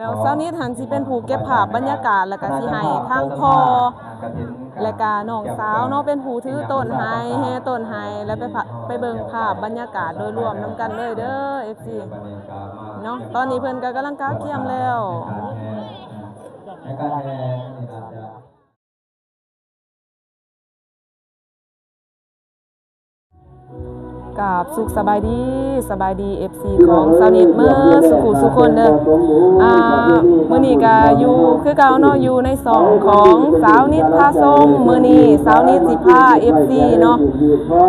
แล้วเช้านี้หันสิเป็นผู้เก็บภาพบรรยากาศแล้วก็สิให้ทางพ่อและก็น้องสาวเนาะเป็นผู้ถือต้นไห้แห่ต้นไห้แล้วไปเบิ่งภาพบรรยากาศโดยรวมนํกันเลยเด้อ FC เนาะตอนนี้เพิ่นก็กำลังกาเกียมแล้วกับสุขสบายดี FC ของสาวนิดเมื่อสุคนเด้อมื้อนี้ก็อยู่คือเก่าเนาะอยู่ในช่องของสาวนิดพาส้มมื้อนี้สาวนิดสิพา FC เนาะ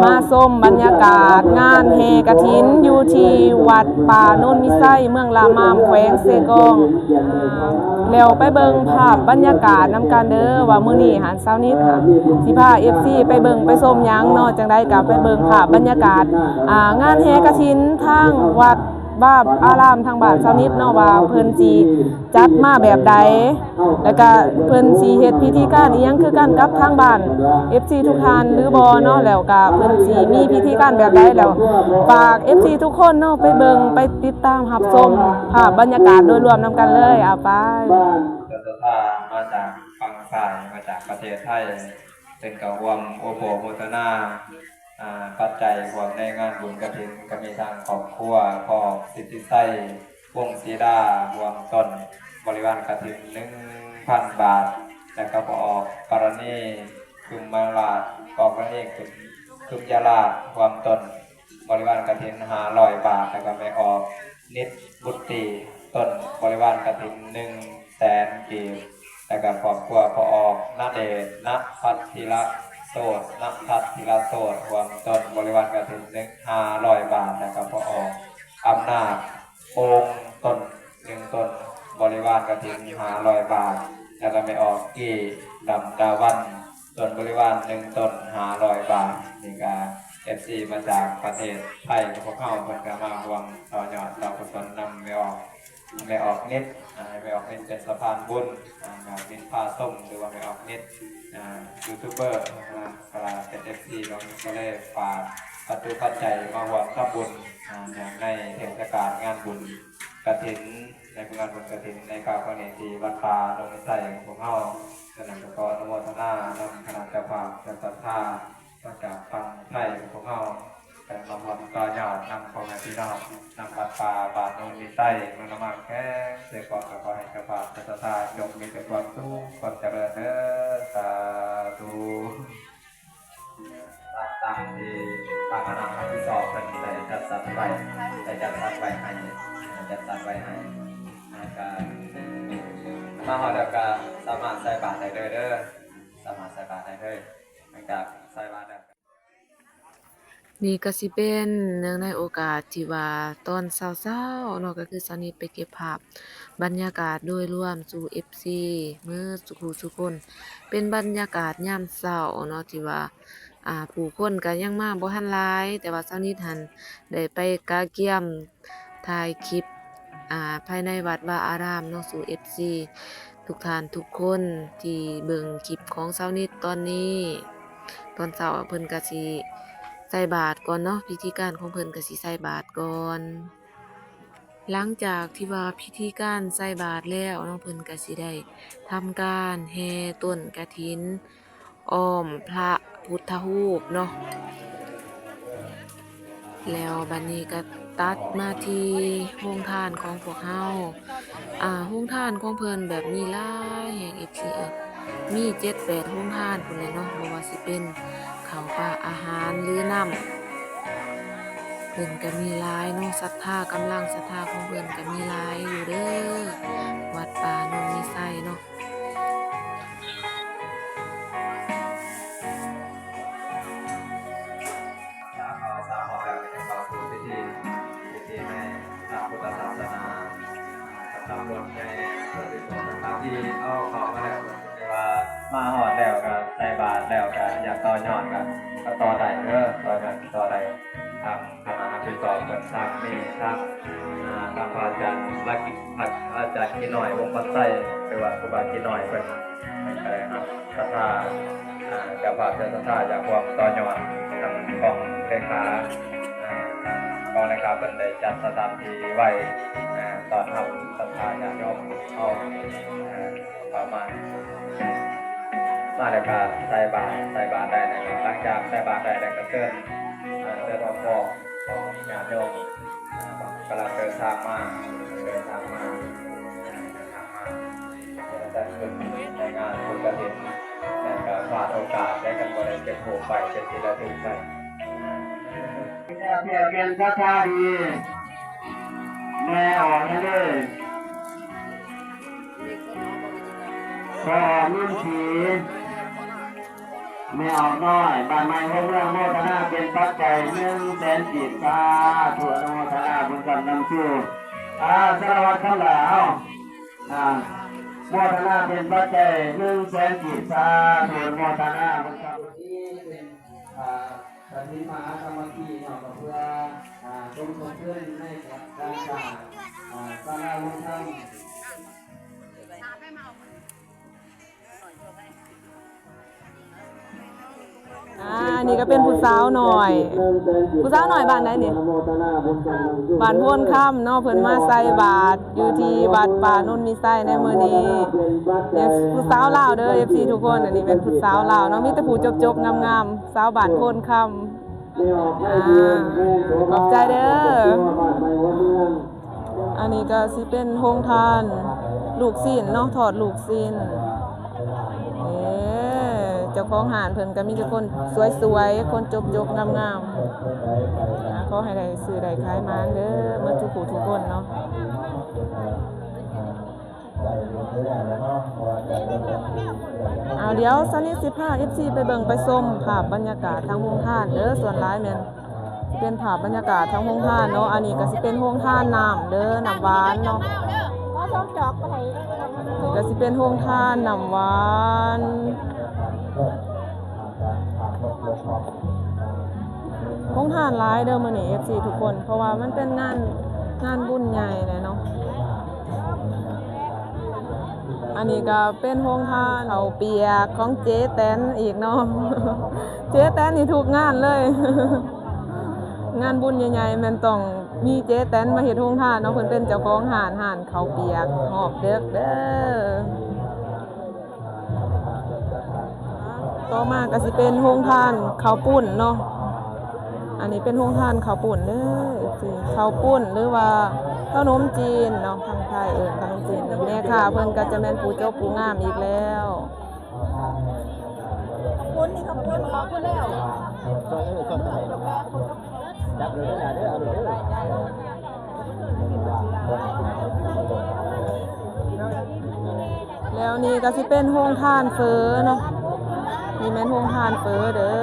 มาส้มบรรยากาศงานแห่กฐินอยู่ที่วัดป่าโนนมิไส้เมืองลามามแขวงเซกองแล้วไปเบิ่งภาพบรรยากาศนำกันเด้อว่ามื้อนี้หาสาวนิดค่ะสิพา FC ไปเบิ่งไปส้มหยังเนาะจังได๋ก็ไปเบิ่งภาพบรรยากาศงานแห่กฐินทางวัดบ้าอารามทางบ้านสาวนิดเนาะว่าเพิ่นสิจัดมาแบบใดแล้วก็เพิ่นสิเฮ็ดพิธีการอีหยังคือกันกับทางบ้าน FC ทุกท่านหรือบ่เนาะแล้วก็เพิ่นสิมีพิธีการแบบใดแล้วฝาก FC ทุกคนเนาะไปเบิ่งไปติดตามรับชมภาพบรรยากาศโดยรวมนำกันเลยไปศรัทธามาจากฝั่งซ้ายมาจากประเทศไทยเป็นกระวมโอโภโมทนาปัจจัยรวมในงานบุญกฐินก็มีทางครอบครัวพ่อสิทธิไส้วงศรีดารวมต้นบริวารกฐิน 1,000 บาทและก็ออกกรณีคุมมาลาออกกรณีคุมยาลารวมต้นบริวารกฐิน 500 บาทแล้วก็ไม่ออกนิดบุตรีต้นบริวารกฐิน 100,000 กีบและก็ครอบครัวพอออกนาเดชณพัทธิระโสดณพัทธิระโสดรวมต้นบริวารกฐิน 500 บาทและก็พอออกอำนาจโองต้น1ต้นบริวารกฐิน 500 บาทแล้วก็ไม่ออกกี่ดำดาวันต้นบริวาร1ต้น 500 บาทนี่ก็FC มาจากประเทศไทยพวกเขาเพิ่นก็มาร่วมต่อยอดต่อกุศลนำไม่ออกนิดไม่ออกนิดเป็นสะพานบุญไม่ออกนิดพาส้มหรือว่าไม่ออกนิดยูทูบเบอร์กลาเป็น FC เราก็เลยฝากปัจจุปัจจัยมาร่วมทำบุญอย่างในเทศกาลงานบุญกฐินในงานบุญกฐินในคราวนี้ที่วัดป่าโนนมิไส้ของพวกเขาฉะนั้นก็ขออนุโมทนานำคณะเจ้าภาพเจ้าศรัทธามาจากฝั่งไทยของพวกเขาเป็นลำดับต่อยอดนำของพี่น้องนำวัดป่าบาทโนนมิไส้เมืองละมากแค่เสกก่อนก็ขอให้เจ้าภาพเจ้าศรัทธาจงมีแต่ความสุขความเจริญเด้อสาธุตามที่ทางคณะที่สอบเป็นได้จัดสรรไว้ให้จัดสรรไว้ให้การมาหอเดียวกันสามารถใส่บาตรได้เลยเด้อสามารถใส่บาตรได้เลยนะครับใส่บาตรได้นี่ก็สิเป็นเนื่องในโอกาสที่ว่าตอนเช้าๆเนาะก็คือสาวนิทไปเก็บภาพบรรยากาศโดยรวมสู่ FC มื้อสุคนเป็นบรรยากาศยามเช้าเนาะที่ว่าผู้คนก็ยังมาบ่ทันหลายแต่ว่าสาวนิทหั้นได้ไปกาเกียมถ่ายคลิปภายในวัดวาอารามเนาะสู่ FC ทุกท่านทุกคนที่เบิ่งคลิปของสาวนิทตอนนี้ตอนเช้าเพิ่นก็สิใส่บาตรก่อนเนาะพิธีการของเพิ่นก็สิใส่บาตรก่อนหลังจากที่ว่าพิธีการใส่บาตรแล้วเนาะเพิ่นก็สิได้ทำการแห่ต้นกฐินอ้อมพระพุทธรูปเนาะแล้วบัดนี้ก็ตัดมาที่โรงทานของพวกเฮาโรงทานของเพิ่นแบบมีหลายแห่ง FC มี 7-8 โรงทานพุ่นแหละเนาะบ่ว่าสิเป็นข้าวปลาอาหารหรือน้ำเพิ่นก็มีหลายเนาะศรัทธากำลังศรัทธาของเพิ่นก็มีหลายอยู่เด้อวัดป่าโนนมิไส้เนาะที่เอาของมาแล้วว่ามาหอดแล้วก็ใส่บาตรแล้วก็อยากต่อยอดก็ต่อได้เด้อต่อได้ทางคณะที่สอบกันทางนี้ทางพระอาจารย์อาจารย์กินหน่อยวงปัสไส้หรือว่าครูบากินหน่อยเป็นอะไรครับศรัทธากับพระเจ้าศรัทธาจากความต่อยอดทางของเลขาเป็นได้จัดสถานที่ไว้ตอนทำศรัทธาญาติโยม เอาประมาณมาแล้วก็ใส่บาตรได้นะครับหลังจากใส่บาตรได้แล้วก็เชิญออกของญาติโยมกำลังเดินทางมาจะขึ้นในงานบุญกฐินแต่ก็พลาดโอกาสได้กันบ่ได้เก็บโหไปเจ็ดทีละถึงไปเพียรเป็นพระชาดีแม่ออกให้เลยพอนุ่นสีแม่ออกน้อยบ้านใหม่พวกเรื่องโมทนาเป็นปัจจัย100,000 กีบตาถั่วโมทนาบุญกันนำชูสารวัตรข้างหลังโมทนาเป็นปัจจัย100,000 กีบตาถั่วโมทนาบุญกันที่เป็นปฏิมากรรมกีเนาะเพื่อชมเพื่อนในการสร้างศาลาวัดธรรม นี่ก็เป็นผู้สาวหน่อยบ้านไหนนี่บ้านโพนค่ำเนาะเพิ่นมาใส่บาตรอยู่ที่วัดป่าโนนมีไส้ในมื้อนี้เนี่ยผู้สาวลาวเด้อ FC ทุกคนอันนี้เป็นผู้สาวลาวเนาะมีแต่ผู้จบๆงามๆสาวบ้านโพนค่ำขอบใจเด้ออันนี้ก็สิเป็นโรงทานลูกศิลเนาะถอดลูกศิลเจ้าของหานเพิ่นก็มีแต่คนสวยๆคนจบๆงามๆขอให้ได้ซื้อได้ขายมาเด้อมื้อทุกผู้ทุกคนเนาะเดี๋ยวซันนี่15 FC ไปเบิ่งไปชมภาพบรรยากาศทางโรงทานเด้อส่วนหลายแม่นเป็นภาพบรรยากาศทางโรงทานเนาะอันนี้ก็สิเป็นโรงทานน้ำเด้อน้ำหวานเนาะนี่ก็สิเป็นโรงทานน้ำหวานโรงทานหลายเด้อมื้อนี้ FC ทุกคนเพราะว่ามันเป็นงานบุญใหญ่เลยเนาะอันนี้ก็เป็นโรงทานเอาเปียกของเจ๊แตนอีกเนาะเจ๊แตนนี่ทุกงานเลยงานบุญใหญ่ๆมันต้องมีเจ๊แตนมาเฮ็ดโรงทานเนาะเพิ่นเป็นเจ้าของห้านข้าวเปียกหอบเด้อต่อมาก็สิเป็นโรงทานข้าวปุ้นเนาะอันนี้เป็นโรงทานข้าวปุ้นเด้อสิข้าวปุ้นหรือว่าขนมจีนเนาะทางไทยขนมจีนแม่ค่ะเพิ่นก็จะแม่นผู้เจ้าผู้งามอีกแล้วปุ้นนี่ข้าวปุ้นขอปุ้นแล้วจับเลยได้เด้อเอาเลยแล้วนี่ก็สิเป็นโรงทานเฟอเนาะนี่แม่นโรงทานเฟอเด้อ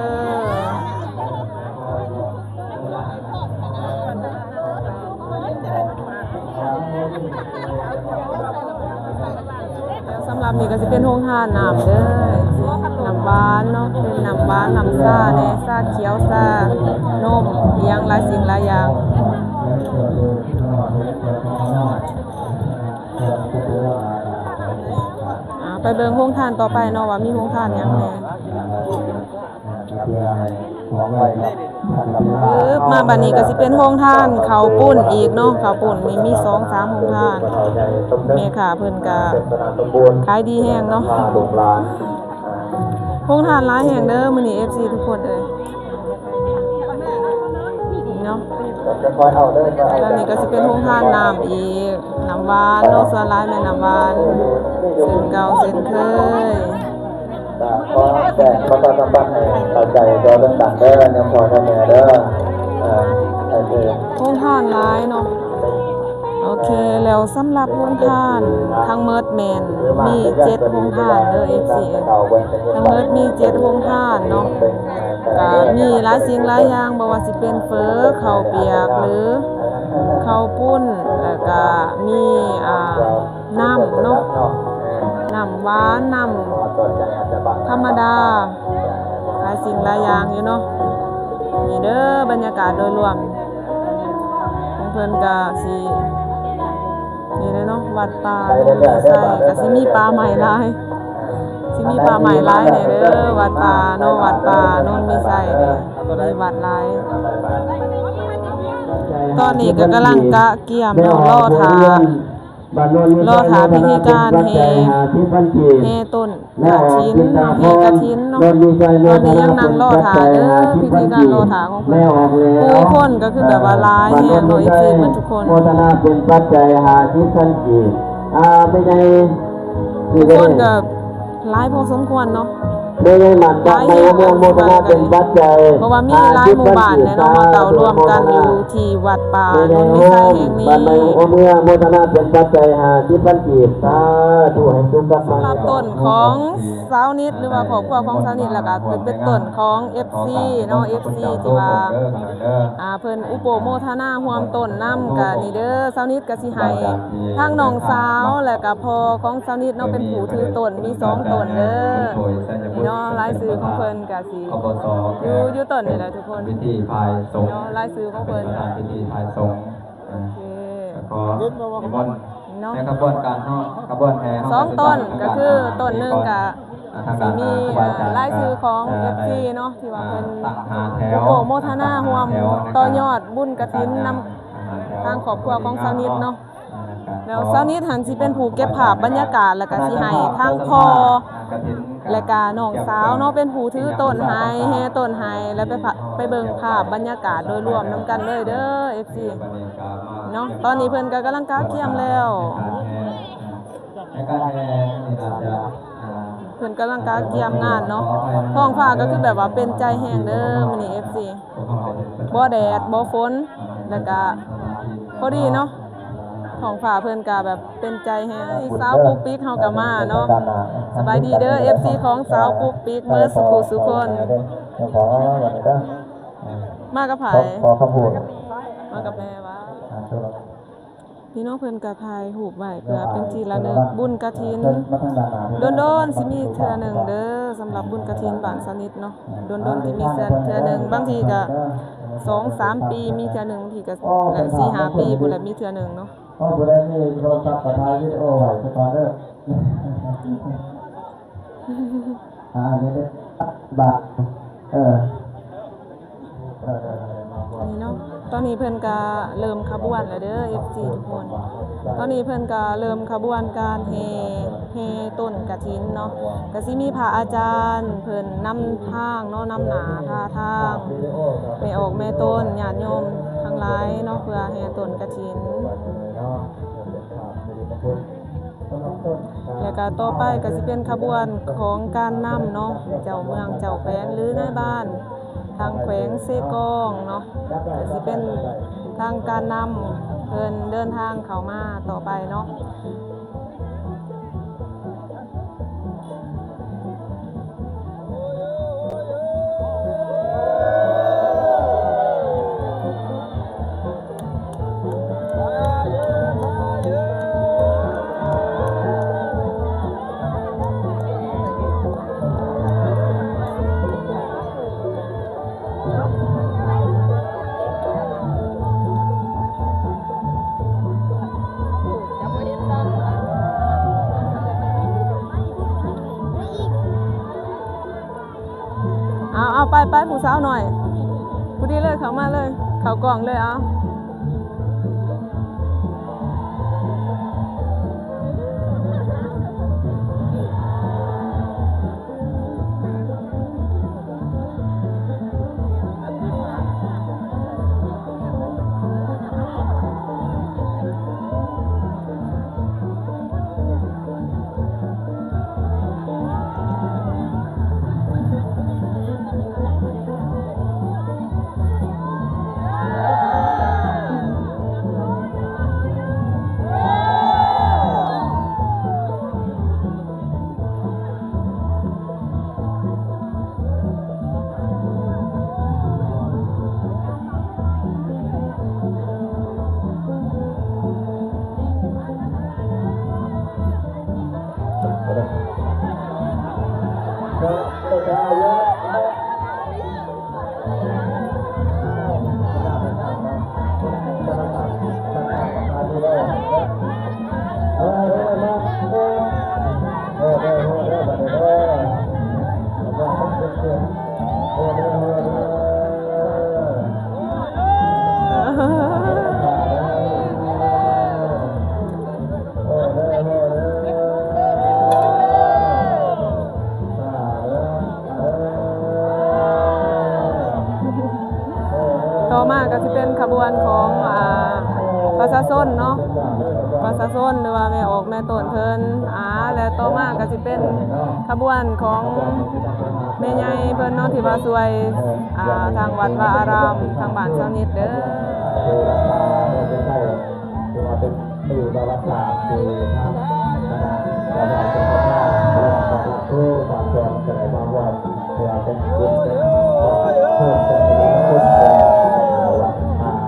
แล้วสำหรับนี่ก็สิเป็นโรงทานน้ำเด้อน้ำหวานเนาะเป็นน้ำหวานน้ำซ่าแน่ซ่าเขียวซ่านมเลี้ยงหลายสิ่งหลายอย่างไปเบิ่งโรงทานต่อไปเนาะว่ามีโรงทานหยังแหน่มาบัดนี้ก็สิเป็นโรงทานข้าวปุ้นอีกเนาะข้าวปุ้นมี 2-3 โรงทานแม่ค่ะเพิ่นก็ขายดีแฮงเนาะโรงทานหลายแฮงเด้อมื้อนี้ FC ทุกคนเอ้ยเนาะแล้วนี่ก็สิเป็นโรงทานน้ำอีกน้ำหวานเนาะส่วนหลายแม่น้ำหวานเส้นเก่าเส้นเคยขอแจ้งประชาสัมพันธ์ให้เข้าใจตัวเรื่องต่างเด้อยังพอทำแม่เด้อโรงทานหลายเนาะโอเคแล้วสำหรับโรงทานทั้งเมิดแม่นมี7โรงทานเด้อ FC ทั้งเมิดมี7โรงทานเนาะก็มีหลายสิ่งหลายอย่างบ่ว่าสิเป็นเฟอข้าวเปียกหรือข้าวปุ้นแล้วก็มีน้ำเนาะน้ำหวานน้ำธรรมดาหลายสิ่งหลายอย่างอยู่เนาะนี่เด้อบรรยากาศโดยรวมของเพิ่นก็สินี่เลยเนาะวัดป่าใส่ก็สิมีปลาใหม่หลายมีปลาใหม่หลายเนี่ยเด้อวัดป่าเนาะวัดป่าโน่นมีใส่เนี่ยมีวัดหลายตอนนี้ก็กำลังกะเกี่ยมเนาะรอทา รอถาพิธีการแห่ต้นกฐินแห่กฐินเนาะตอนนี้ยังนั่งรอถาเด้อพิธีการรอถาของเพิ่นผู้คนก็คือแบบว่าหลายแห่งเนาะ FC เพิ่นทุกคน โมทนาเป็นปัจจัยหาที่ท่านจีไม่ใช่ ทุกคนก็หลายพอสมควรเนาะ ไม่ได้หมันกับในเมืองโมทนาเป็นปัจจัย เพราะว่ามีหลายหมู่บ้านเนี่ยเนาะมาเก่ารวมกันอยู่ที่วัดป่าโนนวิสัยแห่งนี้ บ้านในเมืองโมทนาเป็นปัจจัยหาที่ท่านจีสาธุให้ทุกท่าน สำหรับต้นของสาวนิดหรือว่าครอบครัวของสาวนิดแล้วก็เป็นต้นของ FC เนาะ FC ที่ว่าเพิ่นอุปโมทนาร่วมต้นนำก็นี่เด้อสาวนิดก็สิให้ทางน้องสาวแล้วก็พ่อของสาวนิดเนาะเป็นผู้ถือต้นมี2ต้นเด้อนี่เนาะรายชื่อของเพิ่นก็สิอยู่ต้นนี่แหละทุกคน พิธีพายสงฆ์ เนาะรายชื่อของเพิ่น พิธีพายสงฆ์ โอเค ขอนิมนต์ เนาะ ในขบวนการขบวนแห่ 2ต้นก็คือต้นหนึงก็สิมีรายชื่อของ FC เนาะที่ว่าเพิ่น ตั้งหาแถว โปรโมทนาร่วมต่อยอดบุญกฐินนำทางครอบครัวของสาวนิดเนาะแล้วสาวนิดหันสิเป็นผู้เก็บภาพบรรยากาศแล้วก็สิให้ทางพ่อและก็น้องสาวเนาะเป็นผู้ถือต้นไห้แห่ต้นไห้แล้วไปเบิ่งภาพบรรยากาศโดยรวมนำกันเลยเด้อ FC เนาะตอนนี้เพิ่นก็กำลังกาเกียมแล้ว ในการแห่นี่อาจจะ เพิ่นกำลังกาเกียมงานเนาะท้องฟ้าก็คือแบบว่าเป็นใจแห้งเด้อมื้อนี้ FC บ่แดดบ่ฝนแล้วก็พอดีเนาะท้องฟ้าเพิ่นก็แบบเป็นใจแห้งสาวปุ๊กปิ๊กเฮาก็มาเนาะสบายดีเด้อ FC ของสาวปุ๊กปิ๊กเมื่อสุขสุคน ขอวันนี้ก็ มากับไผ ขอคำพูด มากับแม่วะพี่น้องเพิ่นก็ถ่ายรูปไว้เพื่อเป็นที่ระลึกบุญกฐิน โดนๆสิมีเทื่อหนึ่งเด้อสำหรับบุญกฐินบ้านสนิทเนาะโดนๆที่มีเทื่อหนึ่งบางทีก็2-3 ปีมีเทื่อหนึ่งบางทีก็4-5 ปีพุ่นแหละมีเทื่อหนึ่งเนาะ พ่อผู้ใดมีโทรศัพท์กับถ่ายวิดีโอไว้สักก่อนเด้อนี่เด้อบาทนี่เนาะตอนนี้เพิ่นก็เริ่มขบวนแล้วเด้อ FC ทุกคนตอนนี้เพิ่นก็เริ่มขบวนการแห่ต้นกฐินเนาะก็สิมีพระอาจารย์เพิ่นนำทางเนาะนำหน้าพาทางแม่ออกแม่ต้นญาติโยมทั้งหลายเนาะเพื่อแห่ต้นกฐินแล้วก็ต่อไปก็สิเป็นขบวนของการนำเนาะเจ้าเมืองเจ้าแขวงหรือในบ้านทางแขวงเซกองเนาะก็สิเป็นทางการนำเพิ่นเดินทางเข้ามาต่อไปเนาะเอาไปผู้สาวหน่อยผู้ดีเลยเข้ามาเลยเข้ากล่องเลยเอา าส้นหรือว่าแม่ออกแม่ต้นเพิ่นแล้วต่อมาก็สิเป็นขบวนของแม่ใหญ่เพิ่นเนาะที่ว่าช่วยทางวัดวาอารามทางบ้านเจ้านิดเด้อเป็นสื่อบารักษาคือทางเราได้เป็นคนหน้าเราจะผู้บาดเจ็บจะได้บางวันเราเป็นคนเป็นเพิ่มเป็นคน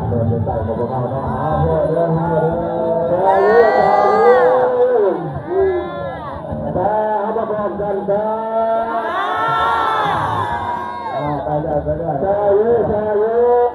เดินไปกับพวกเราเนาะเรื่องแต่เอามาบอกกันจ้าไปเลยไปเลยจ้าเยอะจ้าเยอะ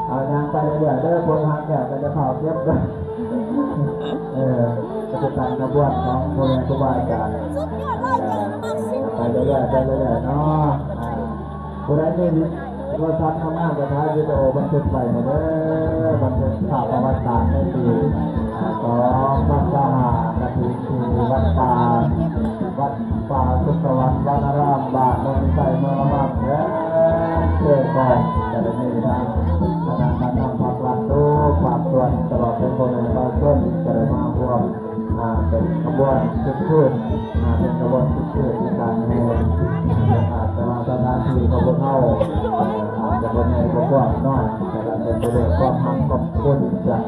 เอายางไปเรื่อยๆเด้อพวกทางแก่ก็จะเผาเทียบกันจะเป็นการกระบวนของพวกครูบาอาจารย์ไปเรื่อยๆไปเรื่อยๆเนาะผู้ใดนี่เราชัดมากๆจะท้ายวิดีโอบันทึกไปนะเด้อบันทึกข่าวประวัติศาสตร์ในปีของวัดสหนาทีที่วัดป่าสุขวัฒน์วานารามบาทนนทไซเมืองละมัดและเชื่อก่อนจะได้มีทางคณะการนำความรักตู้ความส่วนตลอดเป็นคนในบ้านต้นจะได้มาร่วมเป็นขบวนชุดขึ้นเป็นขบวนชุดขึ้นในการแห่แต่ว่าสถานที่ขบวนเข้าจะเป็นในขบวนน้อยแต่ละเป็นประเด็นความหักขอบคุณจาก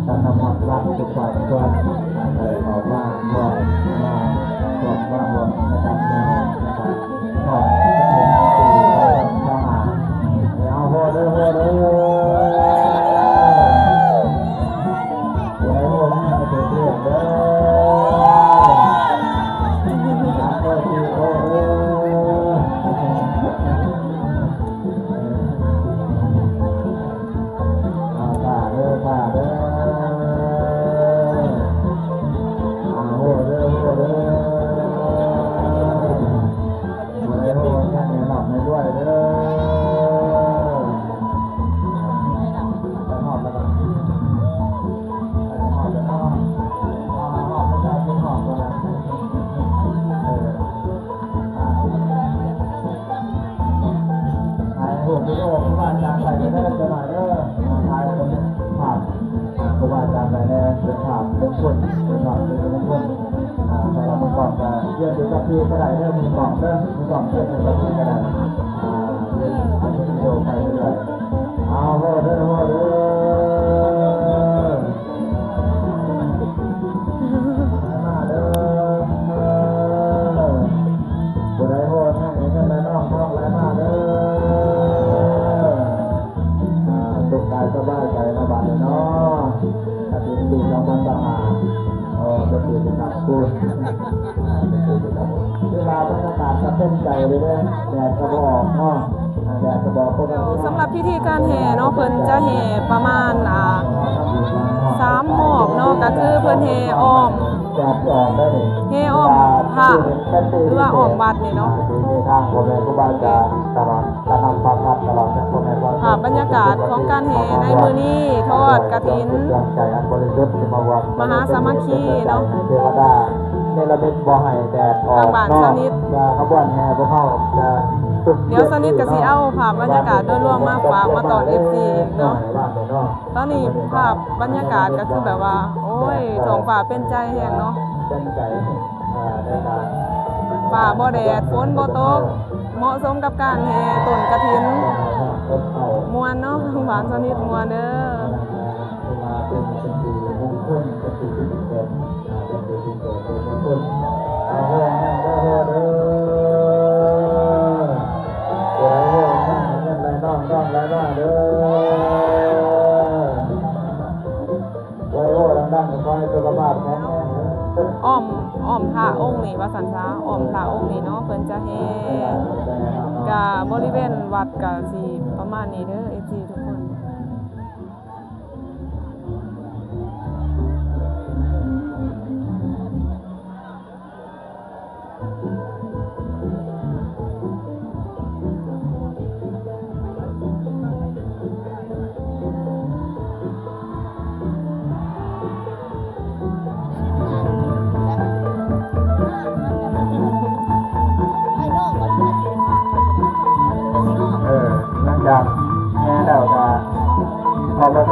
การทำความรักทุกฝ่ายส่วนเลยออกมาร่วมในการแสดงนะครับก็เป็นสี่ข้อหาเอาโหเด้อโอ้ยโหนี่ก็เป็นเรื่องเด้อโอ้ยโอ้ยเด้อเด้อโหเด้อโหเด้อไม่ด้วยเด้อไปหอบแล้วกันไปหอบแล้วก็หอบไม่ได้ไม่หอบแล้วนะถ่ายรูปวิดีโอครูบาอาจารย์ใส่ไปได้จะหน่อยเด้อถ่ายเป็นภาพครูบาอาจารย์ใส่ได้เป็นภาพเป็นคนเป็นภาพเป็นคนใส่เรามือกล่องจะเยื่อดูกับพี่ก็ได้เด้อมือกล่องเด้อมือกล่องเยื่อดูกับพี่ก็ได้ไปเรื่อยเอาโหเด้อโหเด้อมาเด้อผู้ใดโหดให้เงินไหลน้องท้องไหลมาเด้อสุขกายสบายใจระบาดเนาะถ้าเป็นสิ่งของมันสะอาดจะเป็นสิ่งกับคุณเวลาบรรยากาศจะเป็นใจเลยเด้อแดดกระบอกเนาะสำหรับพิธีการแห่เนาะเพิ่นจะแห่ประมาณ3 รอบเนาะก็คือเพิ่นแห่อ้อมพระหรือว่าอ้อมวัดนี่เนาะบรรยากาศของการแห่ในมื้อนี้ทอดกฐินมหาสามัคคีเนาะเนรมิตบ่ให้แดดออกเนาะขบวนแห่พวกเขาจะเดี๋ยวสนิทก็สิเอาภาพบรรยากาศโดยรวมมาฝากมาตอน FC เนาะตอนนี้ภาพบรรยากาศก็คือแบบว่าโอ้ยท้องฟ้าเป็นใจแฮงเนาะเป็นใจในการฟ้าบ่แดดฝนบ่ตกเหมาะสมกับการแห่ต้นกฐินม่วนเนาะหวานสนิทม่วนเด้อเป็นสิ่งที่มงคลเป็นสิ่งที่เกิดเป็นสิ่งที่เกิดเป็นมงคลเอาเด้อเด้อน้องแล้วเด้อไว้โอ้ดังๆขอให้สุขภาพแข็งแรงอ้อมพระองค์นี่ว่าสันซาอ้อมพระองค์นี่เนาะเพิ่นจะแห่กับบริเวณวัดก็สิประมาณนี้เด้อ FC ทุกคน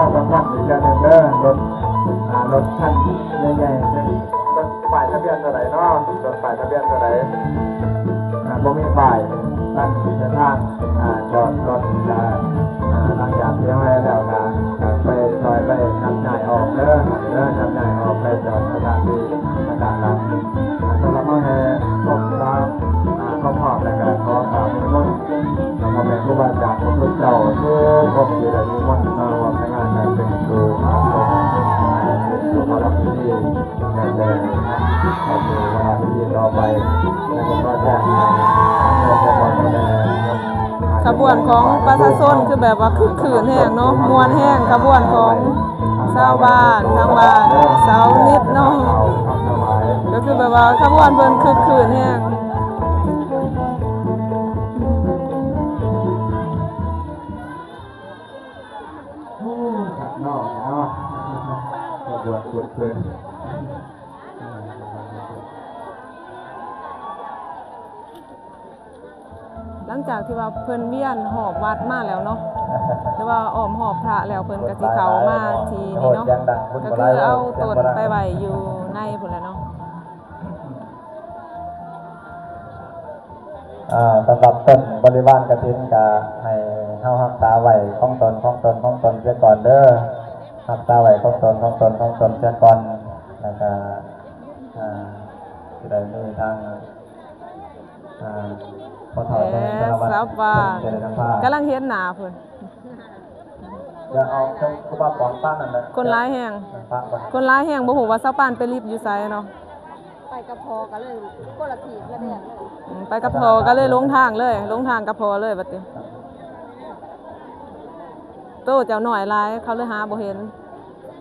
ก็ต้องทำอีกอย่างหนึ่งเด้อรถคันใหญ่ๆรถป้ายทะเบียนเท่าไหร่เนาะรถป้ายทะเบียนเท่าไหร่บ่มีป้ายนั่นคือทางจอดรถหลังจากเลี้ยงไว้แล้วก็ไปซอยไปนำจ่ายออกเด้อนำจ่ายออกไปจอดสถานที่ต่างๆนั้นสำหรับพ่อแม่ครอบครัวครอบครัวแล้วก็ขอกราบนิมนต์พ่อแม่ครูบาอาจารย์พระพุทธเจ้าทุกครอบครัวได้นิมนต์มาร่วมในงานการเป็นครูมารับที่แต่เข้าสู่เวลาที่ต่อไปแล้วก็แจ้งขบวนของประชาชนคือแบบว่าคึกคืนแห้งเนาะมวนแห้งขบวนของชาวบ้านทางบ้านสาวนิดเนาะก็คือแบบว่าขบวนเพิ่นคึกคืนแห้งนอกเนาะขบวนคึกคืนหลังจากที่ว่าเพิ่นเวียนหอบวัดมาแล้วเนาะหรือว่าอ้อมหอบพระแล้วเพิ่นก็สิเข้ามาทีนี้เนาะก็คือเอาตนไปไว้อยู่ในพุ่นแหละเนาะสำหรับต้นบริวารกฐินก็ให้เฮารักษาไว้ของตนเสียก่อนเด้อรักษาไว้ของตนเสียก่อนแล้วก็สิได้มีทางพอถอยได้สับว่ากำลังเห็นหน้าเพิ่นอย่าเอาเจ้าครูบาปอนป้านนั่นแหละคนร้ายแห้งบ่ฮู้ว่าชาวบ้านไปรีบอยู่ไสเนาะไปกับพอก็เลยคนละทีละเดือนไปกับพอก็เลยลงทางกับพอเลยบัดนี้โตเจ้าหน่อยหลายเขาเลยหาบ่เห็น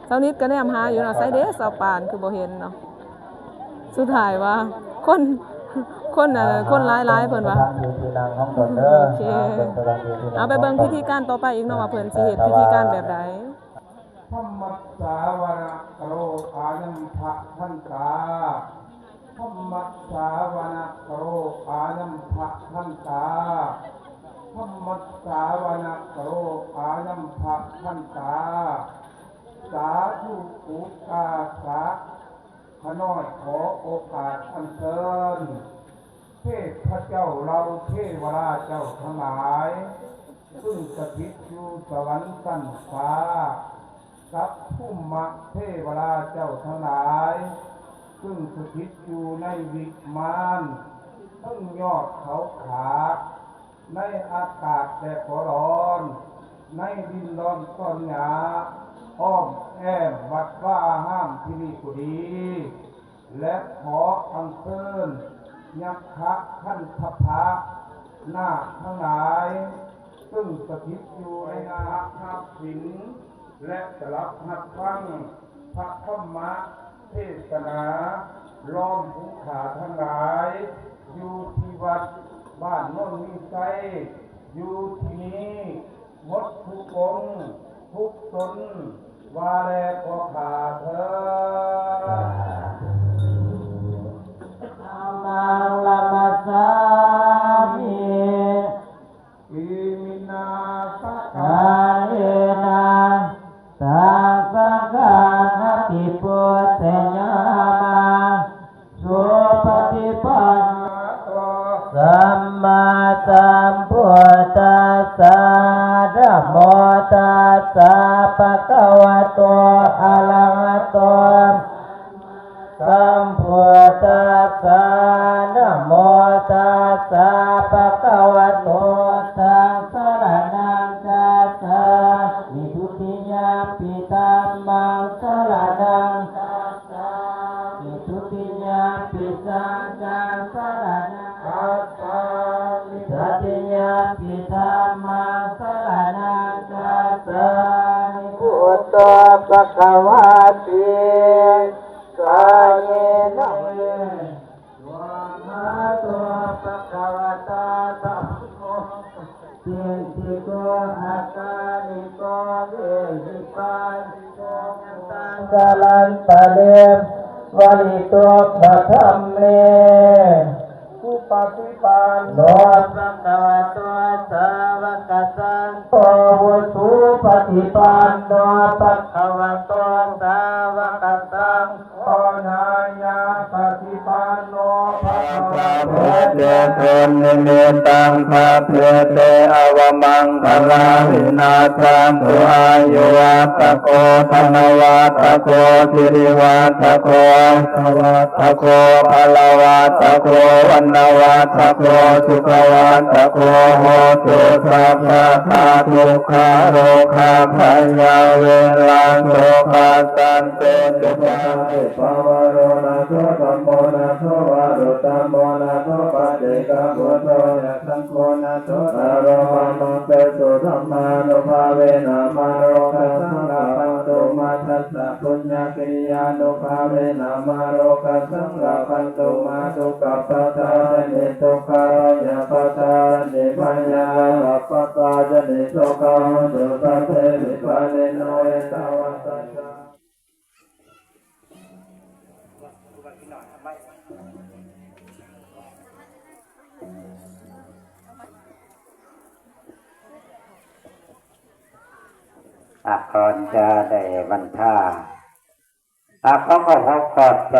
เช้านิดก็แนมหาอยู่เนาะไสเด้ชาวบ้านคือบ่เห็นเนาะสุดท้ายว่าคนหลายเพิ่นว่าโอเคเอาไปเบิ่งพิธีการต่อไปอีกเนาะว่าเพิ่นสิเฮ็ดพิธีการแบบใดธัมมัสสาวนะกโรอายัมภะทันตาธัมมัสสาวนะกโรอายัมภะทันตาธัมมัสสาวนะกโรอายัมภะทันตาสาธุอุกาสะขน้อยขอโอกาสอันเชิญเทพเจ้าเราเทวราชเจ้าทั้งหลายซึ่งสถิตอยู่สวรรค์ชั้นฟ้าสัพพุมมะเทวราชเจ้าทั้งหลายซึ่งสถิตอยู่ในวิมานทั้งยอดเขาขาในอากาศแดดร้อนในดินร้อนต้นหญ้าอ้อมแอมวัดว่าห้ามที่นี่กุดีและขออัญเชิญยักษ์ขันธพะนาคทั้งหลายซึ่งสถิตอยู่ในนาหับสินและสลับหับฟังพระธรรมเทศนาล้อมภูขาทั้งหลายอยู่ที่วัดบ้านโน่นมีไซอยู่ที่นี้หมดทุกองค์ทุกตนวาแลก็ขาเธอมังละมัสสามิอิมินาสะกาเลนะสัพพะกานาติปุตเตญามาสุปฏิปันโนสัมมาสัมพุทธัสสะนะโมตัสสะภะคะวะโตอะระหะโตสัมพุทธัสสะนะโมตัสสะภะคะวะโตสังฆะนังคัจฉามิทุติยามปิธัมมังสรณังคัจฉามิทุติยามปิสังฆังสรณังคัจฉามิตติยามปิธัมมังสรณังคัจฉามิพุทโธภะคะวะติสายโนวะหะโตภะคะวะตาธัมโมติติโกอาการิโกเวหิปัสสิโกตังกาลันตะเลวะลิโตภะธัมเมกุป ปฏิปันโนภะคะวะโตสาวกสังโฆสุปฏิปันโนภะคะวะโตสาวกสังโฆนายาปฏิปันโนภะคะวะโตเจตนนิมิตังภะเพเตอวมังคลาวินาทันตุอายุวัตโกธนวัตโกสิริวัตโกสวัตโกพลวัตโกวันนวัตโกสุขวัตโกโหตุสัพพะทาทุกขาโรคาพยาเวลังโสภาสันตุจุปะภาวโรนะโสตัมโมนะโสวะรุตัมโมนะโสปัจเจกพุทโธยะสังโฆนะโสนะโรหะมังเตสุธัมมานุภาเวนะมาโรกัสสังฆปันตุมาทัสสะปุญญกิริยานุภาเวนะมาโรกัสสังฆปันตุมาทุกขปะทานิทุกขายะปะทานิปัญญาปะกาจนิโสกาสุปะเทวิปะเนโนเอตวัตตะ ก่อนจะได้บรรท่าเขาก็พบกอบใจ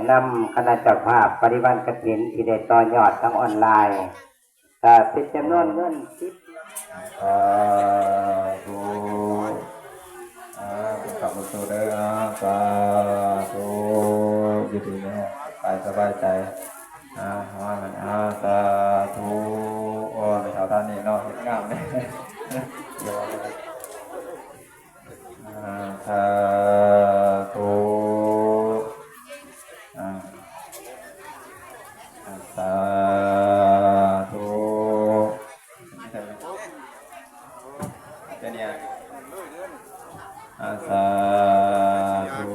นำคณะเจ้าภาพปฏิบัติกฐินที่ได้ต่อยอดทางออนไลน์เป็นจำนวนเงินธุกลับมาสู่เด้อสาธุยินดีนะไปสบายใจว่ามันสาธุโอ้ในแถวด้านนี้เนาะเห็นงามเลยสาธุสาธุแค่นี้สาธุ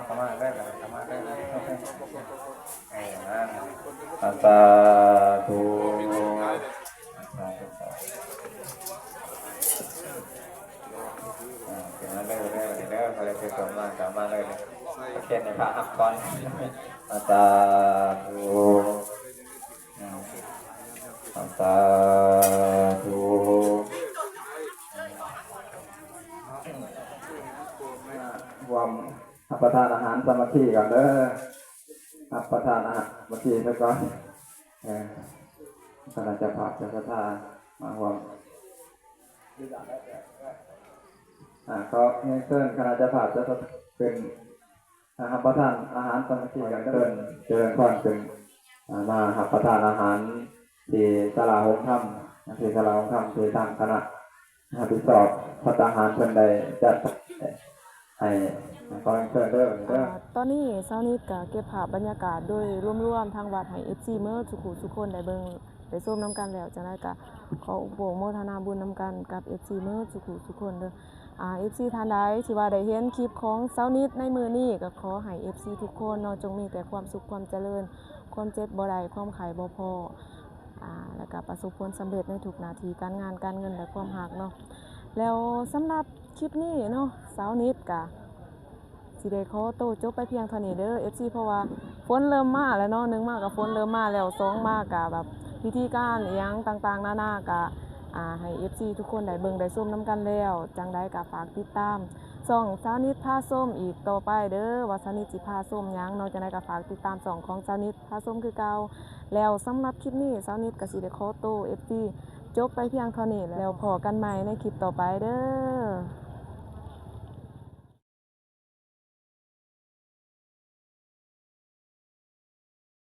เข้ามาได้เลยเข้ามาได้เลยสาธุเดี๋ยวเร็วเร็วเดี๋ยวเขาเลยคือผมมาเลยเขียนในพระอักษรสาธุสาธุรวมรับประทานอาหารสมาธิกันเด้อรับประทานอาหารสมาธิไปก่อนคณะเจ้าภาพเจ้าประธานมารวมก็เชิญคณะเจ้าภาพจะเป็นรับประทานอาหารสมาธิกันเชิญก่อนเป็นมารับประทานอาหารที่ศาลาหงส์ธรรมที่ศาลาหงส์ธรรมที่ตั้งคณะพิสอบพัฒนาอาหารเพิ่นได้จัดให้ก็เชิญเด้อตอนนี้เช้านี้ก็เก็บภาพบรรยากาศโดยรวมๆทางวัดให้ FC เมื่อทุกคนได้เบิ่งได้ชมนํกันแล้วจังได๋ก็ขออุปโมทนาบุญนํกันกับ FC เมื่อทุกคนเด้อFC ท่านใดที่ว่าได้เห็นคลิปของเช้านี้ในมื้อนี้ก็ขอให้ FC ทุกคนเนาะจงมีแต่ความสุขความเจริญความเจ็บบ่ได้ความไข้บ่พอแล้วก็ประสบผลสำเร็จในทุกหน้าที่การงานการเงินและความรักเนาะแล้วสำหรับคลิปนี้เนาะเช้านี้ก็สิได้ขอโตจบไปเพียงเท่านี้เด้อ FC เพราะว่าฝนเริ่มมาแล้วเนาะ1มาก็ฝนเริ่มมาแล้ว2มาก็แบบพิธีการอีหยังต่างๆนานาก็ให้ FC ทุกคนได้เบิ่งได้ชมนํกันแล้วจังได๋ก็ฝากติดตามช่องเช้านิดพาส้มอีกต่อไปเด้อว่าเช้านิดสิพาส้มหยังเนาะจังได๋ก็ฝากติดตามช่องของเช้านิดพาส้มคือเก่าแล้วสำหรับคลิปนี้เช้านิดก็สิได้ขอโต FC จบไปเพียงเท่านี้แล้วพอกันใหม่ในคลิปต่อไปเด้อ